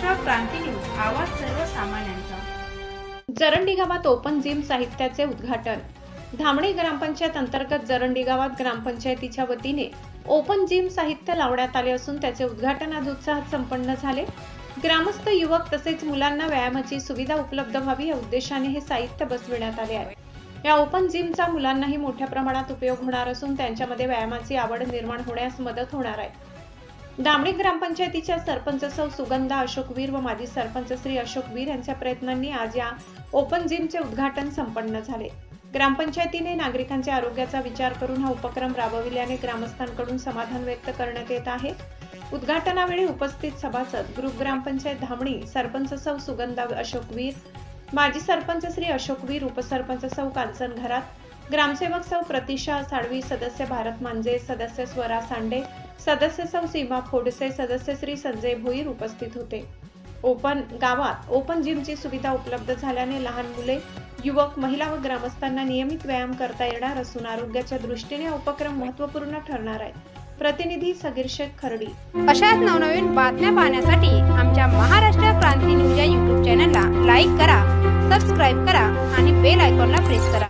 महाराष्ट्र क्रांती news, आवाज सर्वसामान्यांचा। जरंडी गावात ओपन जिम साहित्याचे उद्घाटन। धामणी ग्रामपंचायत अंतर्गत जरंडी गावात ग्रामपंचायतीच्या वतीने ओपन जिम साहित्य लावण्यात आले असून त्याचे उद्घाटन आज उत्साहात संपन्न झाले। ग्रामस्थ युवक तसेच मुलांना व्यायामाची सुविधा उपलब्ध व्हावी या उद्देशाने हे साहित्य बसविण्यात आले आहे। या ओपन जिमचा मुलांनाही मोठ्या प्रमाणात उपयोग होणार असून त्यांच्यामध्ये व्यायामाची आवड निर्माण होण्यास मदत होणार आहे। धामणी ग्रामपंचायतीच्या सरपंच सौ सुगंधा अशोकवीर व माजी सरपंच श्री अशोकवीर यांच्या प्रयत्नांनी आज या ओपन जिमचे उद्घाटन संपन्न झाले। ग्रामपंचायतीने नागरिकांच्या आरोग्याचा विचार करून हा उपक्रम राबविल्याने ग्रामस्थांकडून समाधान व्यक्त करण्यात येत आहे। उद्घाटनावेळी उपस्थित सभासद ग्रुप ग्रामपंचायत धामणी, सरपंच सौ सुगंधा अशोकवीर, माजी सरपंच श्री अशोकवीर, उपसरपंच सौ कांचन घरात, ग्रामसेवक सौ प्रतिशा साळवी, सदस्य भारत मांजे, सदस्य स्वरा सांडे, सदस्य सौ सीमा फोडसे, सदस्य श्री संजय भोईर उपस्थित होते। गावात ओपन जिमची सुविधा उपलब्ध झाल्याने लहान मुले, युवक, महिला व ग्रामस्थांना नियमित व्यायाम करता येणार असून आरोग्याच्या दृष्टीने हा उपक्रम महत्त्वपूर्ण ठरणार आहे। प्रतिनिधी सगीर शेख खर्डी। अशाच नवनवीन बातम्या पाहण्यासाठी आमच्या महाराष्ट्र क्रांती न्यूज या YouTube चॅनलला लाईक करा, सबस्क्राईब करा आणि बेल आयकॉनला प्रेस करा।